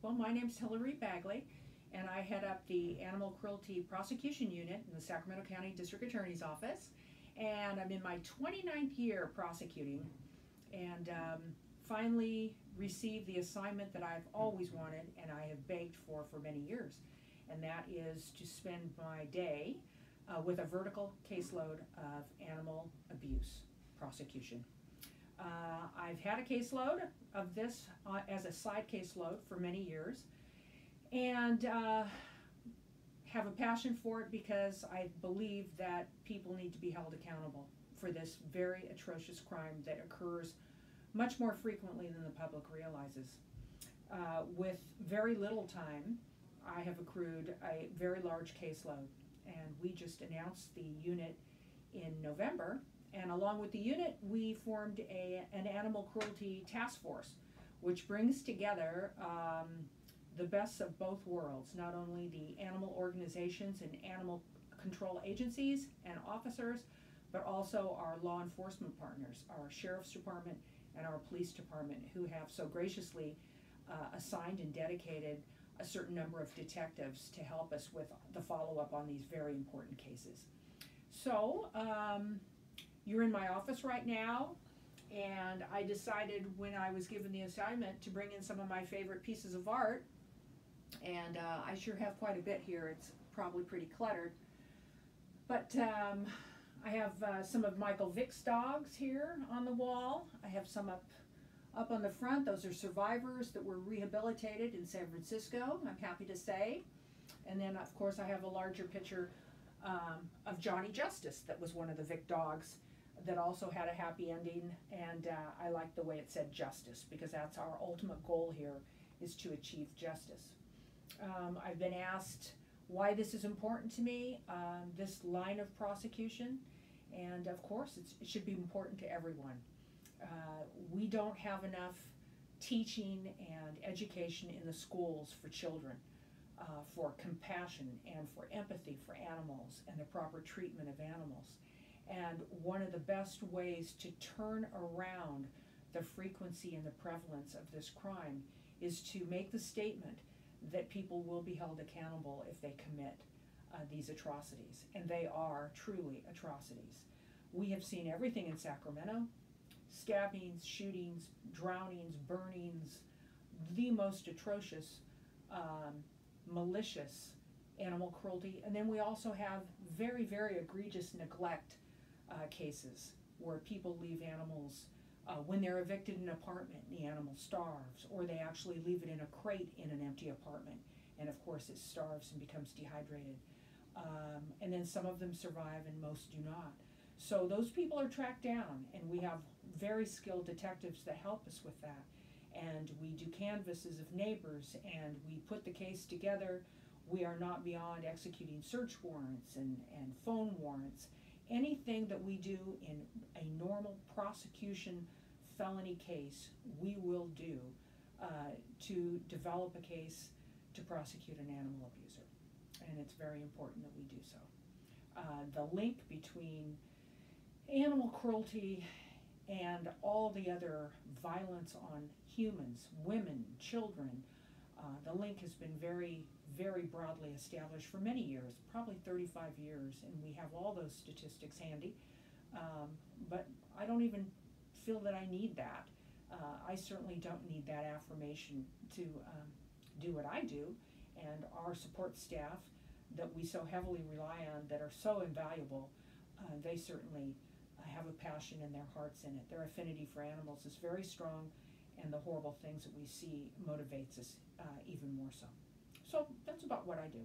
Well, my name's Hilary Bagley, and I head up the Animal Cruelty Prosecution Unit in the Sacramento County District Attorney's Office. And I'm in my 29th year prosecuting, and finally received the assignment that I've always wanted and I have begged for many years. And that is to spend my day with a vertical caseload of animal abuse prosecution. I've had a caseload of this as a side caseload for many years, and have a passion for it because I believe that people need to be held accountable for this very atrocious crime that occurs much more frequently than the public realizes. With very little time, I have accrued a very large caseload, and we just announced the unit in November. And along with the unit, we formed an animal cruelty task force, which brings together the best of both worlds, not only the animal organizations and animal control agencies and officers, but also our law enforcement partners, our sheriff's department and our police department, who have so graciously assigned and dedicated a certain number of detectives to help us with the follow-up on these very important cases. So, you're in my office right now, and I decided when I was given the assignment to bring in some of my favorite pieces of art, and I sure have quite a bit here. It's probably pretty cluttered, but I have some of Michael Vick's dogs here on the wall. I have some up on the front. Those are survivors that were rehabilitated in San Francisco, I'm happy to say. And then, of course, I have a larger picture of Johnny Justice that was one of the Vick dogs that also had a happy ending, and I like the way it said justice, because that's our ultimate goal here, is to achieve justice. I've been asked why this is important to me, this line of prosecution, and of course it should be important to everyone. We don't have enough teaching and education in the schools for children, for compassion and for empathy for animals and the proper treatment of animals. And one of the best ways to turn around the frequency and the prevalence of this crime is to make the statement that people will be held accountable if they commit these atrocities. And they are truly atrocities. We have seen everything in Sacramento: stabbings, shootings, drownings, burnings, the most atrocious, malicious animal cruelty. And then we also have very, very egregious neglect cases where people leave animals when they're evicted in an apartment and the animal starves, or they actually leave it in a crate in an empty apartment, and of course it starves and becomes dehydrated. And then some of them survive and most do not. So those people are tracked down, and we have very skilled detectives that help us with that. And we do canvasses of neighbors, and we put the case together. We are not beyond executing search warrants and phone warrants. Anything that we do in a normal prosecution felony case, we will do to develop a case to prosecute an animal abuser. And it's very important that we do so. The link between animal cruelty and all the other violence on humans, women, children, the link has been very, very broadly established for many years, probably 35 years, and we have all those statistics handy. But I don't even feel that I need that. I certainly don't need that affirmation to do what I do, and our support staff that we so heavily rely on, that are so invaluable, they certainly have a passion in their hearts in it. Their affinity for animals is very strong, and the horrible things that we see motivates us even more so. So that's about what I do.